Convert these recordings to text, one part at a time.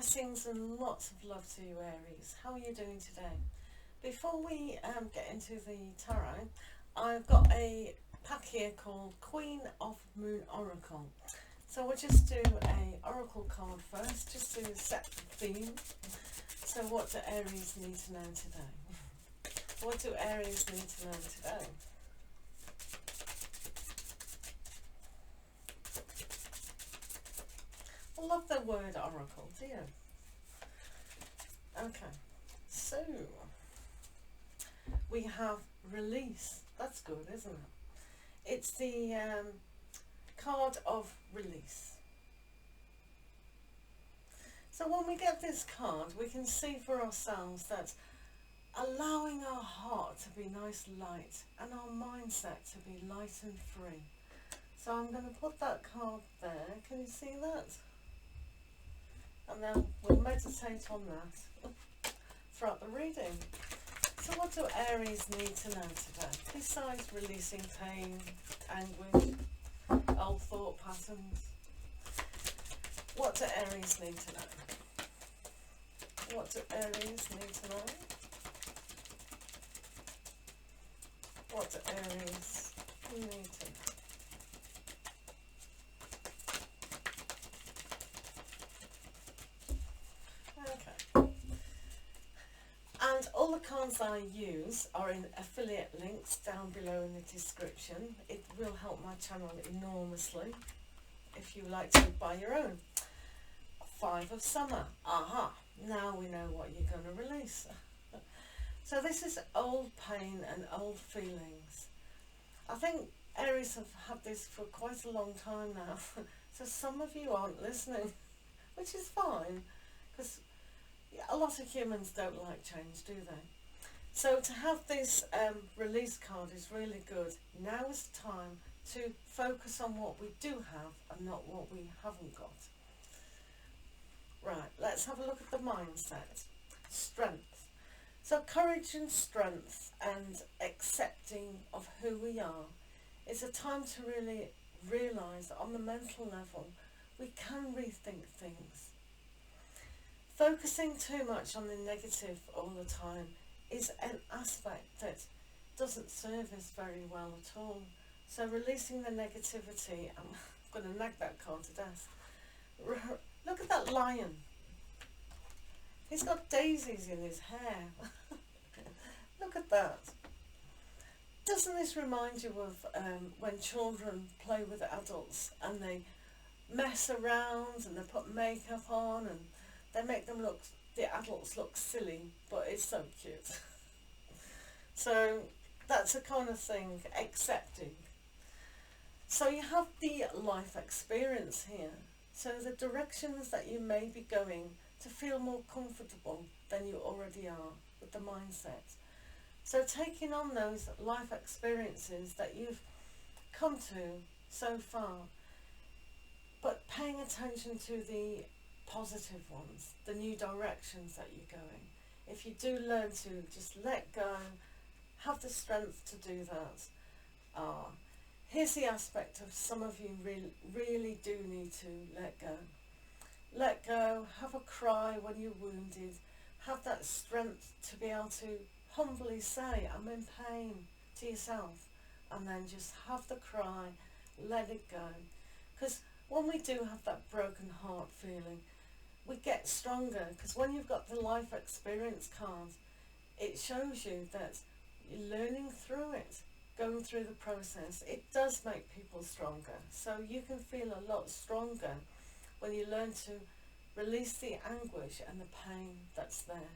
Blessings and lots of love to you, Aries. How are you doing today? Before we get into the tarot, I've got a pack here called Queen of Moon Oracle. So we'll just do a oracle card first, just to set the theme. So what do Aries need to know today? What do Aries need to know today? I love the word oracle, do you? Okay, so we have release. That's good, isn't it? It's the card of release. So when we get this card, we can see for ourselves that allowing our heart to be nice light and our mindset to be light and free. So I'm going to put that card there. Can you see that? And then we'll meditate on that throughout the reading. So what do Aries need to know today? Besides releasing pain, anguish, old thought patterns, what do Aries need to know? What do Aries need to know? What do Aries need to know? And all the cards I use are in affiliate links down below in the description. It will help my channel enormously if you like to buy your own. 5 of Summer. Aha! Now we know what you're going to release. So this is old pain and old feelings. I think Aries have had this for quite a long time now. So some of you aren't listening, which is fine, because a lot of humans don't like change, do they? So to have this release card is really good. Now is the time to focus on what we do have and not what we haven't got. Right, let's have a look at the mindset. Strength. So courage and strength and accepting of who we are is a time to really realise that on the mental level we can rethink things. Focusing too much on the negative all the time is an aspect that doesn't serve us very well at all. So releasing the negativity, I'm going to nag that card to death. Look at that lion. He's got daisies in his hair. Look at that. Doesn't this remind you of when children play with adults and they mess around and they put makeup on and they make them look, the adults look silly, but it's so cute. So that's the kind of thing, accepting. So you have the life experience here. So the directions that you may be going to feel more comfortable than you already are with the mindset. So taking on those life experiences that you've come to so far, but paying attention to the positive ones, the new directions that you're going. If you do learn to just let go, have the strength to do that. Here's the aspect of some of you really do need to let go. Let go, have a cry when you're wounded, have that strength to be able to humbly say, I'm in pain to yourself, and then just have the cry, let it go. Because when we do have that broken heart feeling, we get stronger, because when you've got the life experience card, it shows you that you're learning through it, going through the process. It does make people stronger. So you can feel a lot stronger when you learn to release the anguish and the pain that's there.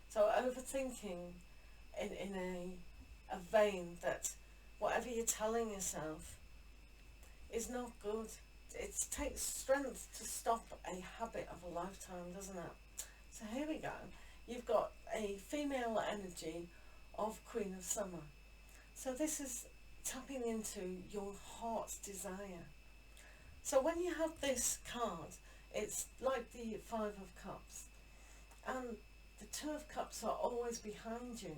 So overthinking in a vein that whatever you're telling yourself is not good. It takes strength to stop a habit of a lifetime, doesn't it? So here we go. You've got a female energy of Queen of Summer. So this is tapping into your heart's desire. So when you have this card, it's like the 5 of Cups. And the 2 of Cups are always behind you.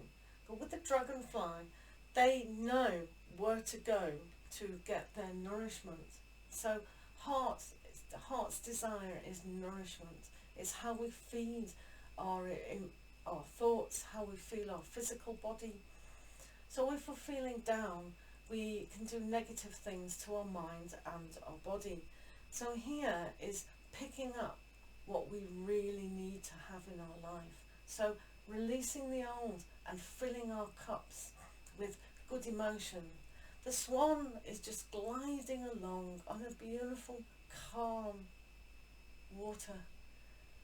But with the dragonfly, they know where to go to get their nourishment. So heart's desire is nourishment. It's how we feed our thoughts, how we feel our physical body. So if we're feeling down, we can do negative things to our mind and our body. So here is picking up what we really need to have in our life. So releasing the old and filling our cups with good emotion. The swan is just gliding along on a beautiful, calm water.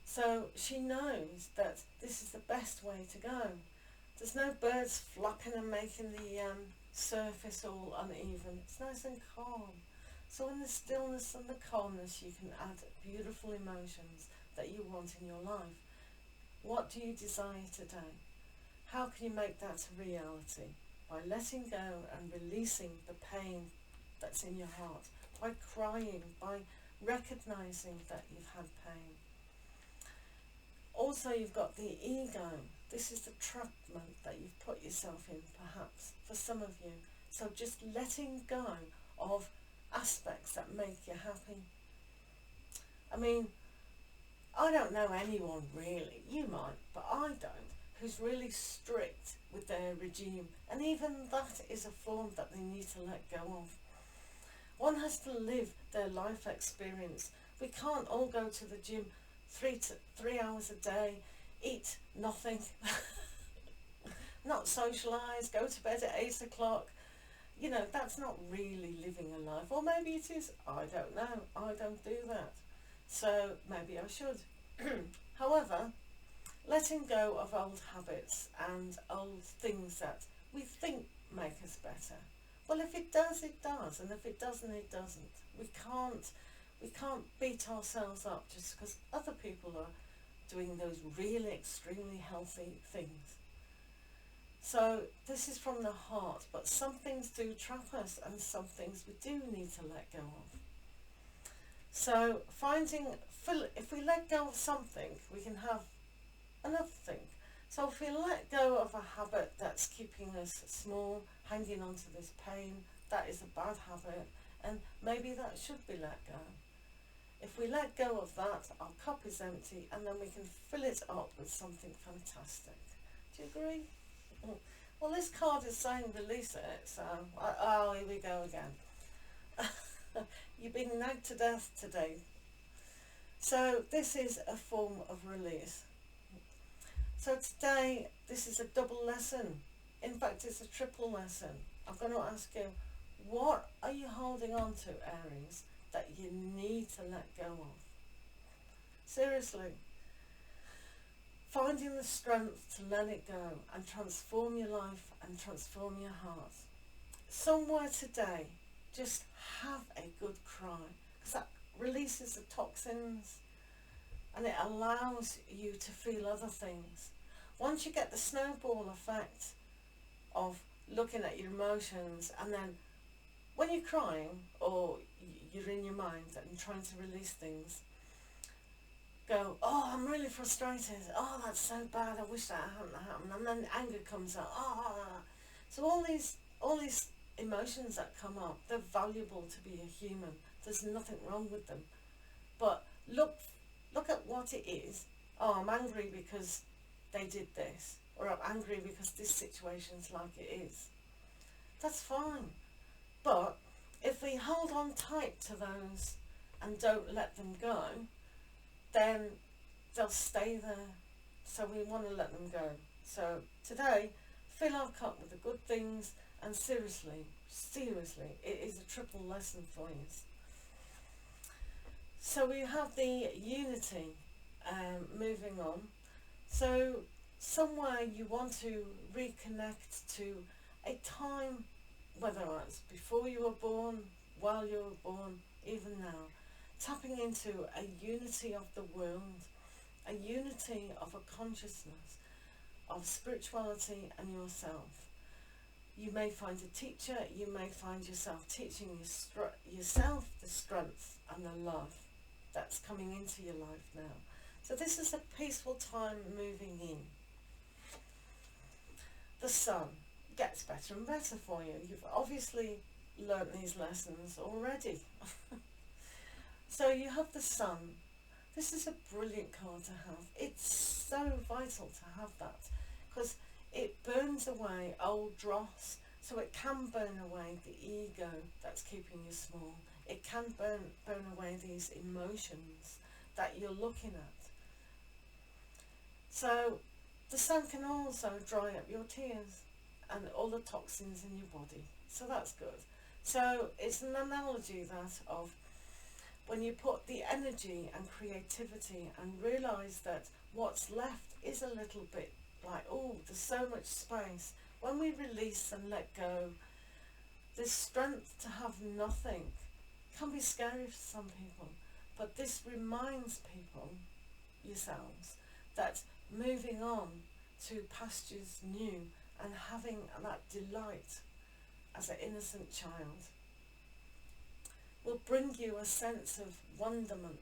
So she knows that this is the best way to go. There's no birds flapping and making the surface all uneven. It's nice and calm. So in the stillness and the calmness, you can add beautiful emotions that you want in your life. What do you desire today? How can you make that a reality? By letting go and releasing the pain that's in your heart, by crying, by recognizing that you've had pain. Also, you've got the ego. This is the trapment that you've put yourself in, perhaps, for some of you. So just letting go of aspects that make you happy. I mean, I don't know anyone really, you might, but I don't, who's really strict with their regime. And even that is a form that they need to let go of. One has to live their life experience. We can't all go to the gym 3 hours a day, eat nothing, not socialise, go to bed at 8 o'clock. You know, that's not really living a life. Or maybe it is, I don't know, I don't do that. So maybe I should. However, letting go of old habits and old things that we think make us better. Well, if it does, it does, and if it doesn't, it doesn't. We can't beat ourselves up just because other people are doing those really extremely healthy things. So this is from the heart, but some things do trap us and some things we do need to let go of. So if we let go of something, we can have another thing. So if we let go of a habit that's keeping us small, hanging on to this pain, that is a bad habit, and maybe that should be let go. If we let go of that, our cup is empty, and then we can fill it up with something fantastic. Do you agree? Well, this card is saying release it, so, oh, here we go again. You've been nagged to death today. So this is a form of release. So today, this is a double lesson. In fact, it's a triple lesson. I'm going to ask you, what are you holding on to, Aries, that you need to let go of? Seriously. Finding the strength to let it go and transform your life and transform your heart. Somewhere today, just have a good cry, because that releases the toxins and it allows you to feel other things. Once you get the snowball effect of looking at your emotions, and then when you're crying or you're in your mind and trying to release things, go, oh, I'm really frustrated, oh, that's so bad, I wish that hadn't happened, and then anger comes up, so all these emotions that come up, they're valuable to be a human. There's nothing wrong with them, but look at what it is. Oh, I'm angry because they did this, or I'm angry because this situation's like it is. That's fine, but if we hold on tight to those and don't let them go, then they'll stay there. So we want to let them go. So today, fill our cup with the good things, and seriously, it is a triple lesson for you. So we have the unity, moving on. So somewhere you want to reconnect to a time, whether it's before you were born, while you were born, even now, tapping into a unity of the world, a unity of a consciousness, of spirituality and yourself. You may find a teacher, you may find yourself teaching yourself the strength and the love that's coming into your life now. So this is a peaceful time moving in. The sun gets better and better for you. You've obviously learnt these lessons already. So you have the sun This is a brilliant card to have. It's so vital to have that, because it burns away old dross. So it can burn away the ego that's keeping you small. It can burn away these emotions that you're looking at. So the sun can also dry up your tears and all the toxins in your body. So that's good. So it's an analogy that of when you put the energy and creativity and realise that what's left is a little bit like, oh, there's so much space. When we release and let go, this strength to have nothing can be scary for some people, but this reminds people, yourselves, that moving on to pastures new and having that delight as an innocent child will bring you a sense of wonderment.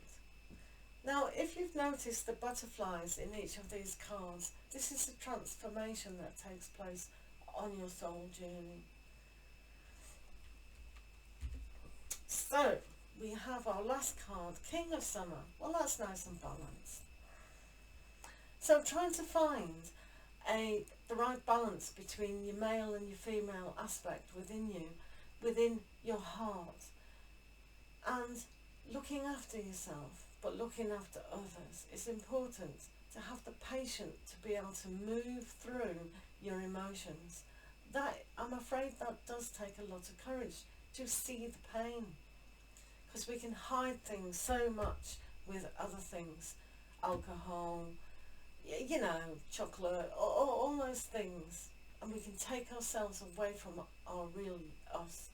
Now, if you've noticed the butterflies in each of these cards, this is a transformation that takes place on your soul journey. So, we have our last card, King of Summer. Well, that's nice and balanced. So, trying to find the right balance between your male and your female aspect within you, within your heart, and looking after yourself, but looking after others. It's important to have the patience to be able to move through your emotions. That, I'm afraid, that does take a lot of courage to see the pain, because we can hide things so much with other things, alcohol, you know, chocolate, all those things, and we can take ourselves away from our real us.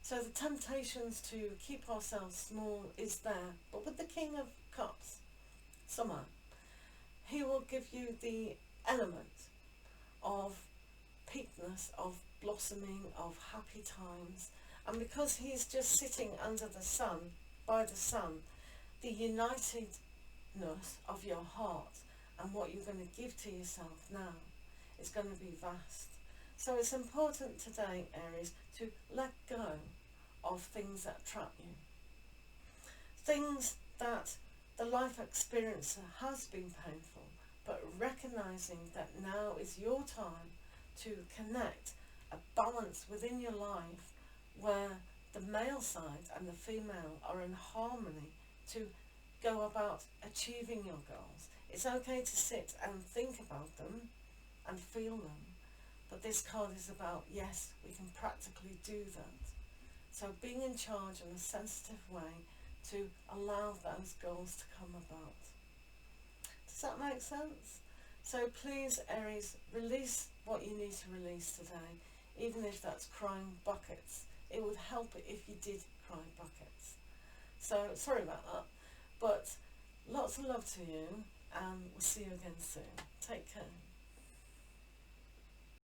So the temptations to keep ourselves small is there, but with the King of Cups, Summer, he will give you the element of peakness, of blossoming, of happy times, and because he's just sitting under the sun, by the sun, the unitedness of your heart and what you're going to give to yourself now is going to be vast. So it's important today, Aries, to let go of things that trap you. Things that the life experience has been painful, but recognising that now is your time to connect a balance within your life where the male side and the female are in harmony to go about achieving your goals. It's okay to sit and think about them and feel them, but this card is about, yes, we can practically do that. So being in charge in a sensitive way to allow those goals to come about. Does that make sense? So please, Aries, release what you need to release today, even if that's crying buckets. It would help it if you did cry buckets. So sorry about that, but lots of love to you, and we'll see you again soon. Take care.